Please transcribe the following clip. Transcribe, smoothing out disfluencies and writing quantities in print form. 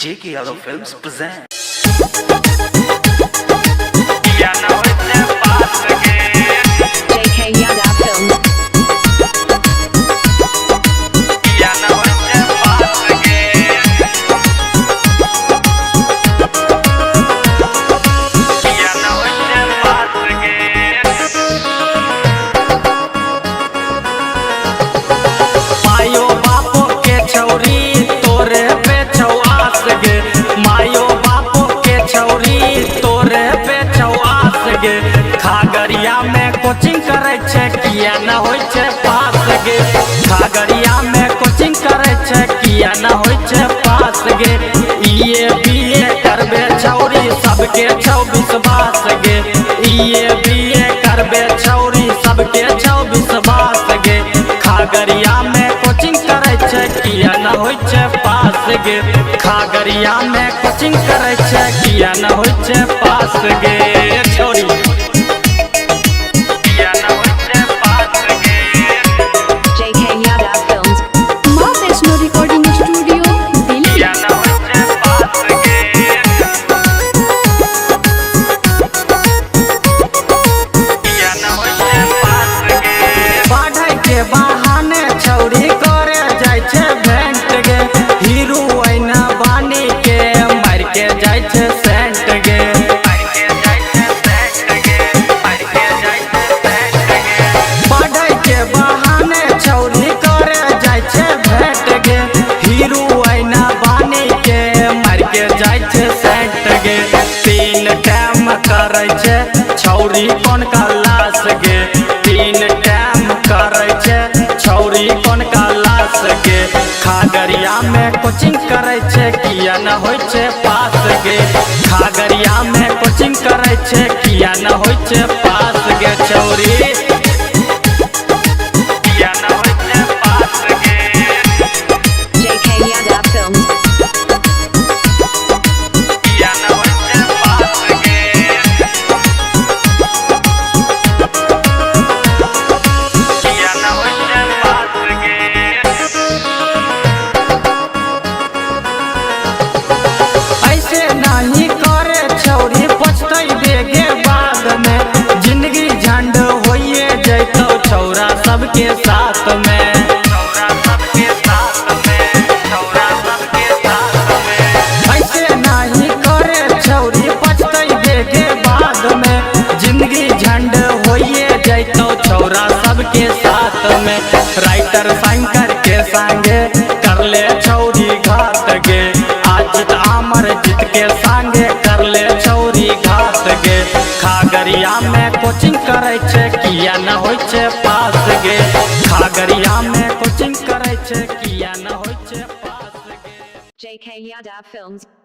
JK Yadav Films present. JK Yadav Films. मायो बापो के छौरी तोरे पे छौआस गे, मायो बापो के छौरी तोरे पे छौआस गे। खागरिया में कोचिंग करे छे किया न होय छे पास गे, खागरिया में कोचिंग करे छे किया न होय छे पास गे। ये बीए करबे छौरी सबके छौ विश्वास गे, ये बीए करबे छौरी सबके छौ विश्वास गे। खागरिया में कोचिंग करे छे किया न होय छे पास गे, खागरिया में कोचिंग करे छे किया न होय छे पास गे। छोरी किया न होय छे पास गे। JK Yadav Films. माँ वैष्णो रिकॉर्डिंग स्टूडियो दिल्ली। किया न होय छे पास गे। किया न होय छे पास गे। पढ़ाई के बहाने छौरी करे जाय छे भेंट गे, हीरो ऐना बानी के मार के जाय छे सेंट गे। पढ़ाई के बहाने छौरी करे जाय छे भेंट गे, हीरो ऐना बानी के मार के जाय छे सेंट गे। तीन टाइम करे छे छौरी कोन क्लास गे, तीन टाइम करे छे छौरी कोन क्लास गे। खागरिया में कोचिंग करे छे किया न होय छे पास गे, खागरिया में कोचिंग करे छे किया न होय छे पास गे। छौरी किया न होय छे पास गे। JK Yadav Films. किया न होय छे पास गे। किया न होय छे पास गे। ऐसे नहीं करे छौरी पछतै देगे बाद में, जिंदगी झंड होइए जैतो छौरा सबके साथ में। ऐसे नहीं करे छौरी पछतै देगे बाद में, जिंदगी झंड होइए जैतो छौरा सबके साथ में। राइटर शंकर के संगे कर ले छौरी घात गे, आज अमर जीत के संगे कर ले छौरी घात गे। खागरिया में कोचिंग करे छे किया न होय छे पास गे, खागरिया में कोचिंग करे छे किया न होय छे पास गे। JK Yadav Films.